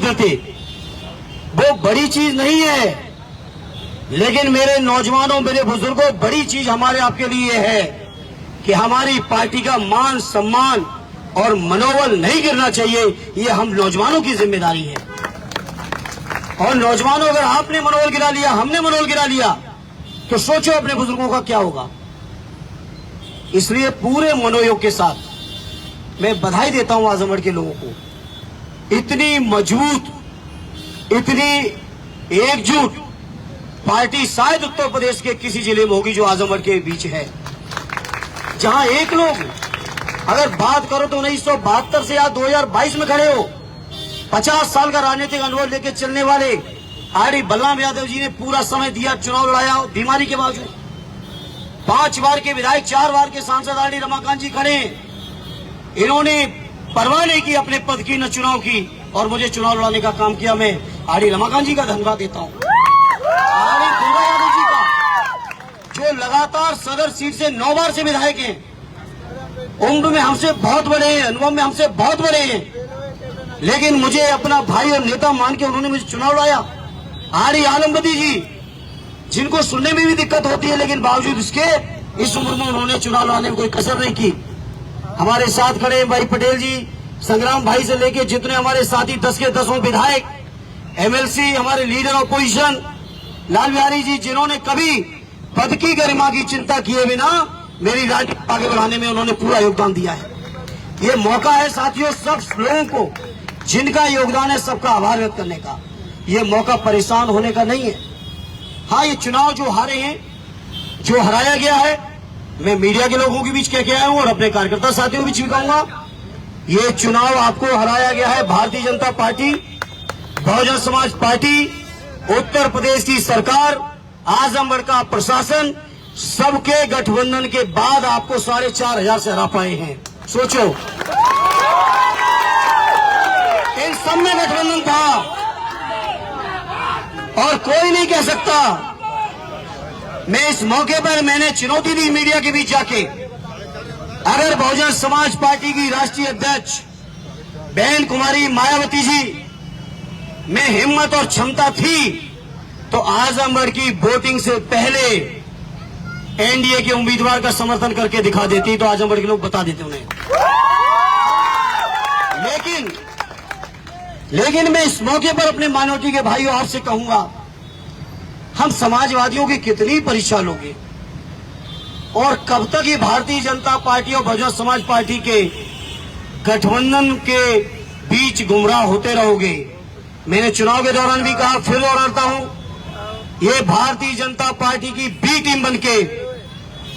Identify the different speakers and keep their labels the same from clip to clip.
Speaker 1: देते, वो बड़ी चीज नहीं है। लेकिन मेरे नौजवानों, मेरे बुजुर्गों, बड़ी चीज हमारे आपके लिए है कि हमारी पार्टी का मान सम्मान और मनोबल नहीं गिरना चाहिए। ये हम नौजवानों की जिम्मेदारी है। और नौजवानों, अगर आपने मनोबल गिरा लिया, हमने मनोबल गिरा लिया, तो सोचो अपने बुजुर्गों का क्या होगा। इसलिए पूरे मनोयोग के साथ मैं बधाई देता हूं आजमगढ़ के लोगों को। इतनी मजबूत, इतनी एकजुट पार्टी शायद उत्तर प्रदेश के किसी जिले में होगी जो आजमगढ़ के बीच है, जहां एक लोग, अगर बात करो तो 1972 से या 2022 में खड़े हो, 50 साल का राजनीतिक अनुभव लेकर चलने वाले आर.डी. बलराम यादव जी ने पूरा समय दिया, चुनाव लड़ाया बीमारी के बावजूद। 5 बार के विधायक, 4 बार के सांसद आर.डी. रमाकांत जी खड़े हैं। इन्होंने परवाह नहीं की अपने पद की, न चुनाव की, और मुझे चुनाव लड़ाने का काम किया। मैं आर.डी. रमाकांत जी का धन्यवाद देता हूं, आर.डी. दुर्गा यादव जी का, जो लगातार सदर सीट से 9 बार से विधायक हैं, उम्र में हमसे बहुत बड़े हैं, अनुभव में हमसे बहुत बड़े हैं, लेकिन मुझे अपना भाई और नेता मान के उन्होंने मुझे चुनाव लड़ाया। आर.डी. आलमबदी जी, जिनको सुनने में भी दिक्कत होती है, लेकिन बावजूद इसके इस उम्र में उन्होंने चुनाव लड़ाने में कोई कसर नहीं की। हमारे साथ खड़े भाई पटेल जी, संग्राम भाई से लेके जितने हमारे साथी 10 के 10 विधायक, एमएलसी, हमारे लीडर ऑपोजिशन लाल बिहारी जी, जिन्होंने कभी पद की गरिमा की चिंता किए बिना मेरी राजनीति आगे बढ़ाने में उन्होंने पूरा योगदान दिया है। ये मौका है साथियों सब लोगों को जिनका योगदान है, सबका आभार व्यक्त करने का। ये मौका परेशान होने का नहीं है। हाँ, ये चुनाव जो हारे हैं, जो हराया गया है, मैं मीडिया के लोगों के बीच कह के आया हूं और अपने कार्यकर्ता साथियों के बीच भी कहूंगा, ये चुनाव आपको हराया गया है भारतीय जनता पार्टी, बहुजन समाज पार्टी, उत्तर प्रदेश की सरकार, आजमगढ़ का प्रशासन, सबके गठबंधन के बाद आपको 4,500 से हरा पाए हैं। सोचो, इन सब में गठबंधन था और कोई नहीं कह सकता। मैं इस मौके पर मैंने चुनौती दी मीडिया के बीच जाके, अगर बहुजन समाज पार्टी की राष्ट्रीय अध्यक्ष बहन कुमारी मायावती जी में हिम्मत और क्षमता थी तो आजमगढ़ की वोटिंग से पहले एनडीए के उम्मीदवार का समर्थन करके दिखा देती, तो आजमगढ़ के लोग बता देते उन्हें। लेकिन मैं इस मौके पर अपने माइनॉरिटी के भाइयों आपसे कहूंगा, हम समाजवादियों की कितनी परीक्षा लोगे और कब तक ये भारतीय जनता पार्टी और बहुजन समाज पार्टी के गठबंधन के बीच गुमराह होते रहोगे। मैंने चुनाव के दौरान भी कहा, फिर दोहराता हूं, ये भारतीय जनता पार्टी की बी टीम बनके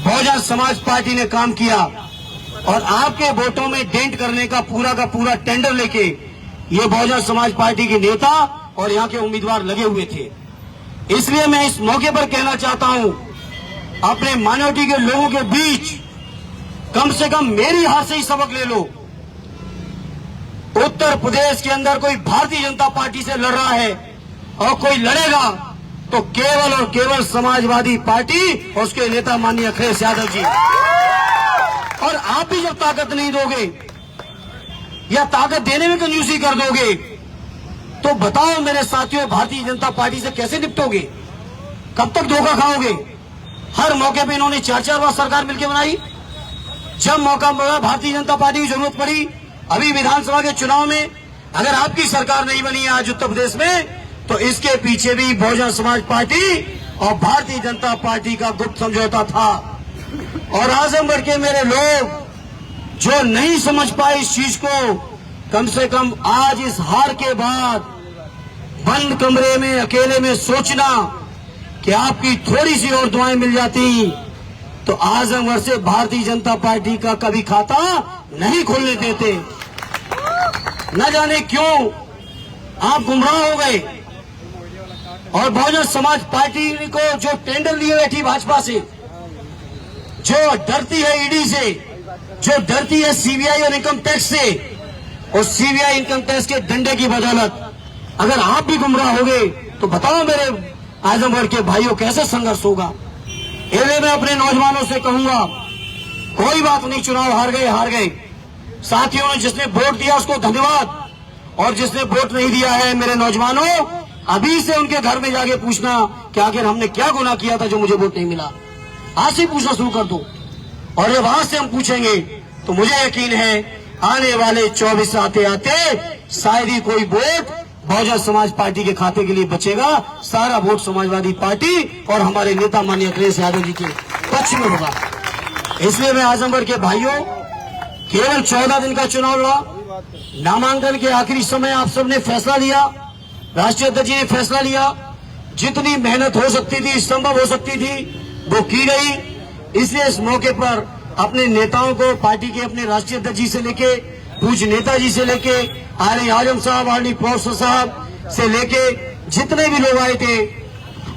Speaker 1: बहुजन समाज पार्टी ने काम किया और आपके वोटों में डेंट करने का पूरा टेंडर लेके ये बहुजन समाज पार्टी के नेता और यहाँ के उम्मीदवार लगे हुए थे। इसलिए मैं इस मौके पर कहना चाहता हूं, अपने माइनॉरिटी के लोगों के बीच कम से कम मेरी हार से ही सबक ले लो। उत्तर प्रदेश के अंदर कोई भारतीय जनता पार्टी से लड़ रहा है और कोई लड़ेगा तो केवल और केवल समाजवादी पार्टी और उसके नेता माननीय अखिलेश यादव जी। और आप भी जब ताकत नहीं दोगे या ताकत देने में कंजूसी कर दोगे तो बताओ मेरे साथियों, भारतीय जनता पार्टी से कैसे निपटोगे? कब तक धोखा खाओगे? हर मौके पे इन्होंने 4-4 बार सरकार मिलकर बनाई। जब मौका मिला, भारतीय जनता पार्टी की जरूरत पड़ी, अभी विधानसभा के चुनाव में अगर आपकी सरकार नहीं बनी है आज उत्तर प्रदेश में, तो इसके पीछे भी बहुजन समाज पार्टी और भारतीय जनता पार्टी का गुप्त समझौता था। और आजमगढ़ के मेरे लोग जो नहीं समझ पाए इस चीज को, कम से कम आज इस हार के बाद बंद कमरे में अकेले में सोचना कि आपकी थोड़ी सी और दुआएं मिल जाती तो आजमगढ़ से भारतीय जनता पार्टी का कभी खाता नहीं खोलने देते। न जाने क्यों आप गुमराह हो गए और बहुजन समाज पार्टी को जो टेंडर लिए बैठी भाजपा से, जो डरती है ईडी से, जो डरती है सीबीआई और इनकम टैक्स से, और सीबीआई इनकम टैक्स के डंडे की बदौलत अगर आप भी गुमराह हो गए तो बताओ मेरे आजमगढ़ के भाइयों कैसे संघर्ष होगा। इसलिए मैं अपने नौजवानों से कहूंगा, कोई बात नहीं, चुनाव हार गए। साथियों ने जिसने वोट दिया उसको धन्यवाद, और जिसने वोट नहीं दिया है, मेरे नौजवानों, अभी से उनके घर में जाके पूछना कि आखिर हमने क्या गुनाह किया था जो मुझे वोट नहीं मिला। आज से पूछना शुरू कर दो, और जब वहां से हम पूछेंगे तो मुझे यकीन है आने वाले 24 आते आते शायद ही कोई वोट बहुजन समाज पार्टी के खाते के लिए बचेगा। सारा वोट समाजवादी पार्टी और हमारे नेता माननीय अखिलेश यादव जी के पक्ष में होगा। इसलिए मैं आजमगढ़ के भाइयों, केवल 14 दिन का चुनाव लड़ा, नामांकन के आखिरी समय आप सबने फैसला लिया, राष्ट्रीय अध्यक्ष जी ने फैसला लिया, जितनी मेहनत हो सकती थी, संभव हो सकती थी, वो की गई। इसलिए इस मौके पर अपने नेताओं को, पार्टी के अपने राष्ट्रीय अध्यक्ष जी से लेके, पूज्य नेताजी से लेके, आर आजम साहब, आर प्रोफेसर साहब से लेके जितने भी लोग आए थे,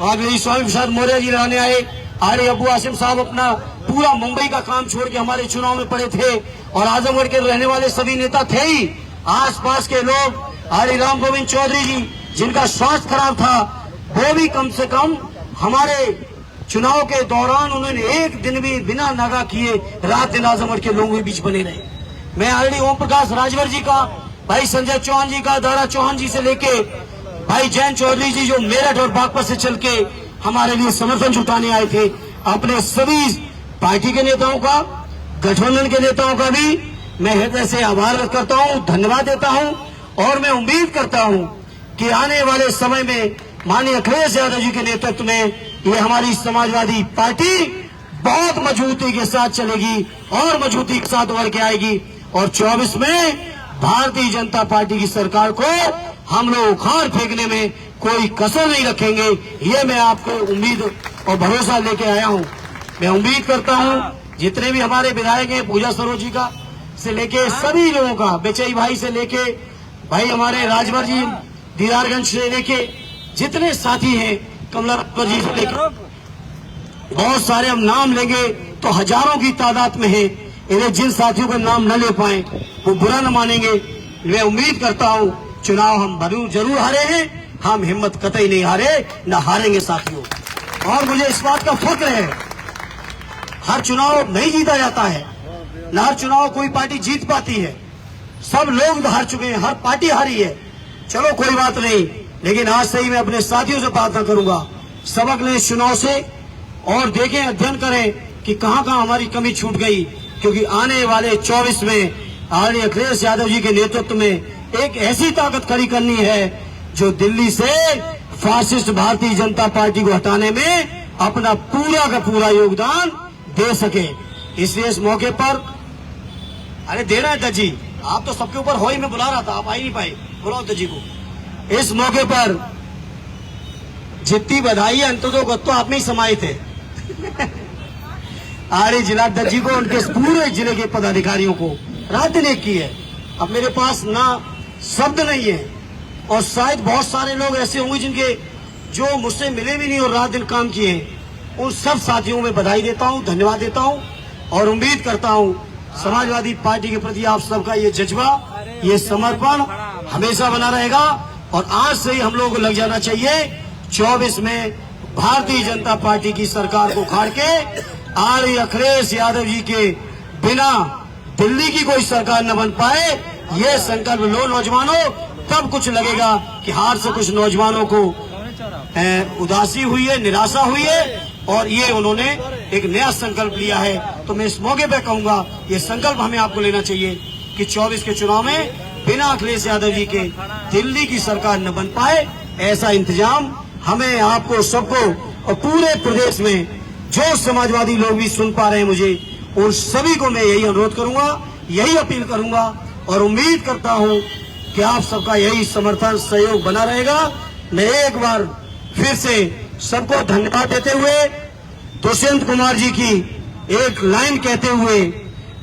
Speaker 1: आदरणीय स्वामी प्रसाद मौर्य जी रहने आए, आर अबू आसिम साहब अपना पूरा मुंबई का काम छोड़ के हमारे चुनाव में पड़े थे, और आजमगढ़ के रहने वाले सभी नेता थे ही। आसपास के लोग, आर राम गोविंद चौधरी जी जिनका स्वास्थ्य खराब था, वो भी कम से कम हमारे चुनाव के दौरान उन्होंने एक दिन भी बिना नागा किए रात दिन आजमगढ़ के लोगों के बीच बने रहे। मैं आरडी ओम प्रकाश राजभर जी का, भाई संजय चौहान जी का, दारा चौहान जी से लेके भाई जैन चौधरी जी जो मेरठ और बागपत से चल के हमारे लिए समर्थन जुटाने आए थे, अपने सभी पार्टी के नेताओं का, गठबंधन के नेताओं का भी मैं हृदय से आभार व्यक्त करता हूं, धन्यवाद देता हूं। और मैं उम्मीद करता हूं कि आने वाले समय में माननीय अखिलेश यादव जी के नेतृत्व में ये हमारी समाजवादी पार्टी बहुत मजबूती के साथ चलेगी और मजबूती के साथ उभर के आएगी, और 24 में भारतीय जनता पार्टी की सरकार को हम लोग उखाड़ फेंकने में कोई कसर नहीं रखेंगे। ये मैं आपको उम्मीद और भरोसा लेके आया हूं। मैं उम्मीद करता हूं जितने भी हमारे विधायक हैं, पूजा सरोज जी का से लेके सभी लोगों का, बेचई भाई से लेके भाई हमारे राजभर जी दीदारगंज से लेके जितने साथी हैं, कमला जी से लेके बहुत सारे, हम नाम लेंगे तो हजारों की तादाद में है। इन्हें जिन साथियों का नाम न ले पाए वो बुरा न मानेंगे। मैं उम्मीद करता हूं चुनाव हम जरूर हारे हैं, हम हिम्मत कतई नहीं हारे, न हारेंगे साथियों। और मुझे इस बात का फक्र है, हर चुनाव नहीं जीता जाता है, न हर चुनाव कोई पार्टी जीत पाती है। सब लोग हार चुके हैं, हर पार्टी हारी है। चलो कोई बात नहीं, लेकिन आज से ही मैं अपने साथियों से प्रार्थना करूंगा, सबक लें इस चुनाव से और देखें, अध्ययन करें कि कहां कहां हमारी कमी छूट गई, क्योंकि आने वाले 24 में आदरणीय अखिलेश यादव जी के नेतृत्व में एक ऐसी ताकत खड़ी करनी है जो दिल्ली से फासिस्ट भारतीय जनता पार्टी को हटाने में अपना पूरा का पूरा योगदान दे सके। इसलिए इस मौके पर, अरे देना है जी, आप तो सबके ऊपर हो ही, मैं बुला रहा था, आप आ ही नहीं पाए, बुलाओ जी को। इस मौके पर जितनी बधाई है अंततः तो आप में ही समाये थे आर्य जिलाध्यक्ष जी को, उनके पूरे जिले के पदाधिकारियों को रात दिन एक की है। अब मेरे पास ना शब्द नहीं है, और शायद बहुत सारे लोग ऐसे होंगे जिनके जो मुझसे मिले भी नहीं और रात दिन काम किए हैं। उन सब साथियों में बधाई देता हूं, धन्यवाद देता हूं, और उम्मीद करता हूं समाजवादी पार्टी के प्रति आप सबका ये जज्बा, ये समर्पण हमेशा बना रहेगा। और आज से ही हम लोगों को लग जाना चाहिए 24 में भारतीय जनता पार्टी की सरकार को उखाड़ के आर्य अखिलेश यादव जी के बिना दिल्ली की कोई सरकार न बन पाए, ये संकल्प लो नौजवानों। तब कुछ लगेगा कि हार से कुछ नौजवानों को उदासी हुई है, निराशा हुई है, और ये उन्होंने एक नया संकल्प लिया है। तो मैं इस मौके पे कहूंगा, ये संकल्प हमें आपको लेना चाहिए कि 24 के चुनाव में बिना अखिलेश यादव जी के दिल्ली की सरकार न बन पाए, ऐसा इंतजाम हमें, आपको, सबको, और पूरे प्रदेश में जो समाजवादी लोग भी सुन पा रहे हैं मुझे, उन सभी को मैं यही अनुरोध करूंगा, यही अपील करूंगा, और उम्मीद करता हूं कि आप सबका यही समर्थन सहयोग बना रहेगा। मैं एक बार फिर से सबको धन्यवाद देते हुए दुष्यंत कुमार जी की एक लाइन कहते हुए,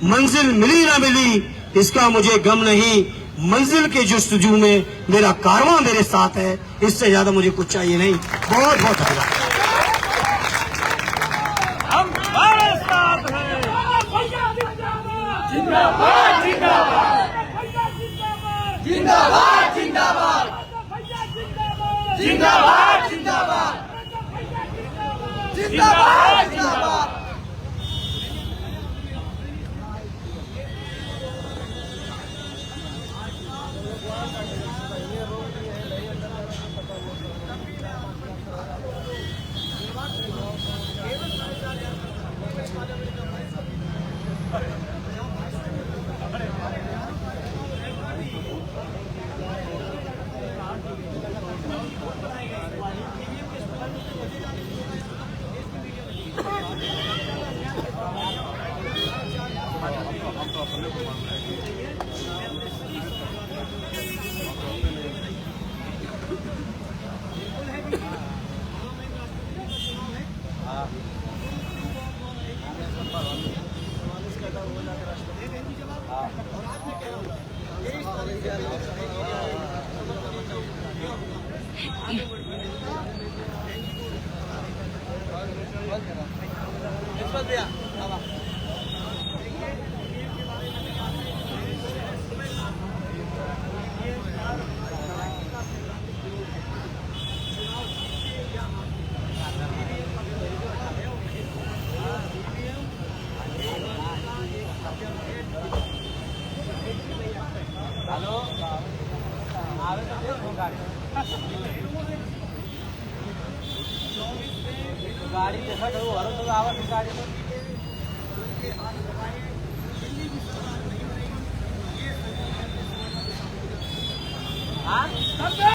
Speaker 1: मंजिल मिली ना मिली इसका मुझे गम नहीं, मंजिल के जुस्तजू में मेरा कारवां मेरे साथ है, इससे ज्यादा मुझे कुछ चाहिए नहीं। बहुत बहुत धन्यवाद।
Speaker 2: हम तुम्हारे साथ हैं। जिंदाबाद जिंदाबाद जिंदाबाद जिंदाबाद जिंदाबाद जिंदाबाद जिंदाबाद जिंदाबाद।
Speaker 3: गाड़ी देखा करो, हर तो आवाज गाड़ी